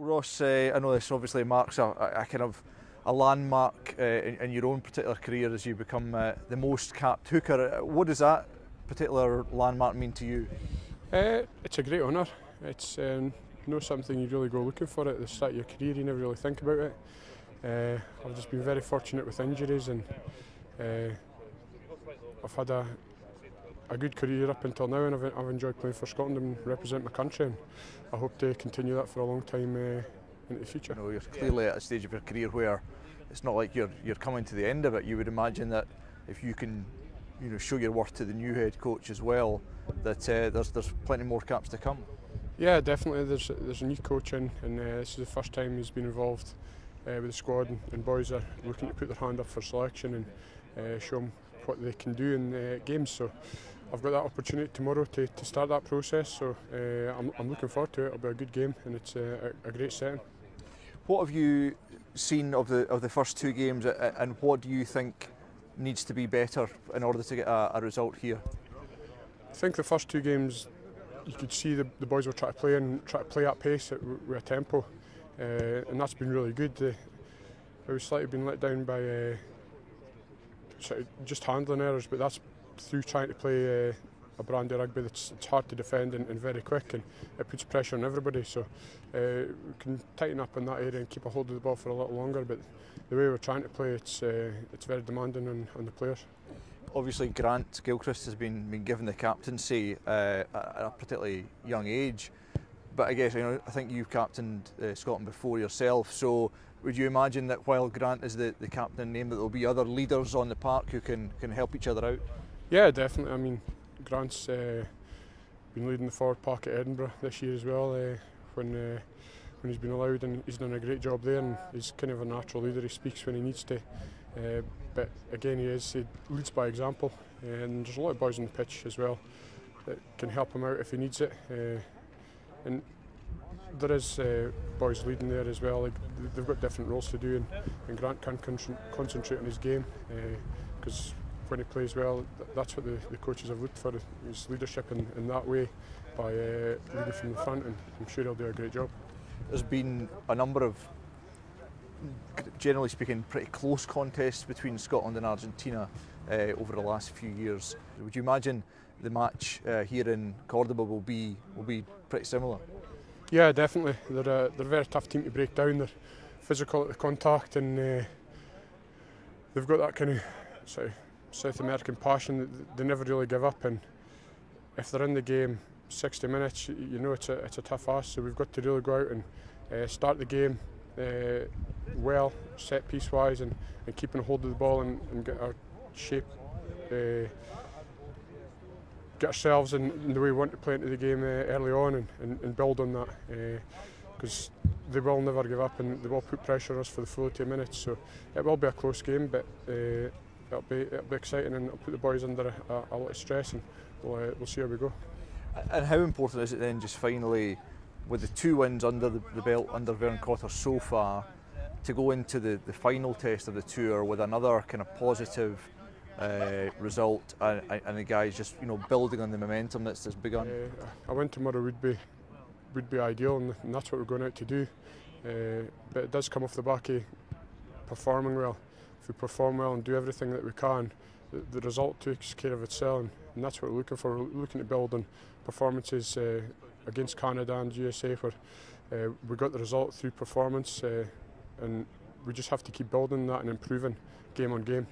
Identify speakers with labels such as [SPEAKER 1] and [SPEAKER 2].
[SPEAKER 1] Ross, I know this obviously marks a kind of a landmark in your own particular career as you become the most capped hooker. What does that particular landmark mean to you?
[SPEAKER 2] It's a great honour. It's not something you really go looking for at the start of your career. You never really think about it. I've just been very fortunate with injuries, and I've had a good career up until now, and I've enjoyed playing for Scotland and represent my country, and I hope to continue that for a long time into the future.
[SPEAKER 1] You know, you're clearly at a stage of your career where it's not like you're coming to the end of it. You would imagine that if you can, show your worth to the new head coach as well, that there's plenty more caps to come.
[SPEAKER 2] Yeah, definitely. There's a new coach in, and this is the first time he's been involved with the squad, and boys are looking to put their hand up for selection and show them what they can do in games. So I've got that opportunity tomorrow to start that process. So I'm looking forward to it. It'll be a good game, and it's a great setting.
[SPEAKER 1] What have you seen of the first two games, and what do you think needs to be better in order to get a result here?
[SPEAKER 2] I think the first two games, you could see the boys were trying to play at pace with a tempo, and that's been really good. I was slightly been let down by sort of just handling errors, but that's through trying to play a brand of rugby that's hard to defend and very quick, and it puts pressure on everybody. So we can tighten up in that area and keep a hold of the ball for a little longer. But the way we're trying to play, it's very demanding on the players. Obviously,
[SPEAKER 1] Grant Gilchrist has been given the captaincy at a particularly young age, but I guess I think you've captained Scotland before yourself. So would you imagine that while Grant is the captain name, that there'll be other leaders on the park who can help each other out?
[SPEAKER 2] Yeah, definitely. I mean, Grant's been leading the forward pack at Edinburgh this year as well, when he's been allowed, and he's done a great job there, and he's kind of a natural leader. He speaks when he needs to, but again he leads by example, and there's a lot of boys on the pitch as well that can help him out if he needs it, and there is boys leading there as well. Like, they've got different roles to do, and Grant can concentrate on his game, because when he plays well, that's what the coaches have looked for, his leadership in that way, by leading from the front, and I'm sure he'll do a great job.
[SPEAKER 1] There's been a number of, generally speaking, pretty close contests between Scotland and Argentina over the last few years. Would you imagine the match here in Cordoba will be pretty similar?
[SPEAKER 2] Yeah, definitely. They're a very tough team to break down. They're physical at the contact, and they've got that kind of sort of South American passion that they never really give up. And if they're in the game 60 minutes, it's a tough ask. So we've got to really go out and start the game well, set piece wise, and keeping a hold of the ball and get our shape, get ourselves in the way we want to play into the game early on, and build on that, because they will never give up, and they will put pressure on us for the full 2 minutes. So it will be a close game, but it'll be exciting, and it'll put the boys under a lot of stress, and we'll see how we go.
[SPEAKER 1] And how important is it then, just finally, with the 2 wins under the belt under Vern Cotter so far, to go into the final test of the tour with another kind of positive result, and the guys just building on the momentum that's begun?
[SPEAKER 2] A win tomorrow would be ideal, and that's what we're going out to do. But it does come off the back of performing well. If we perform well and do everything that we can, the result takes care of itself, and that's what we're looking for. We're looking to build on performances against Canada and USA, where we got the result through performance, and we just have to keep building that and improving game on game.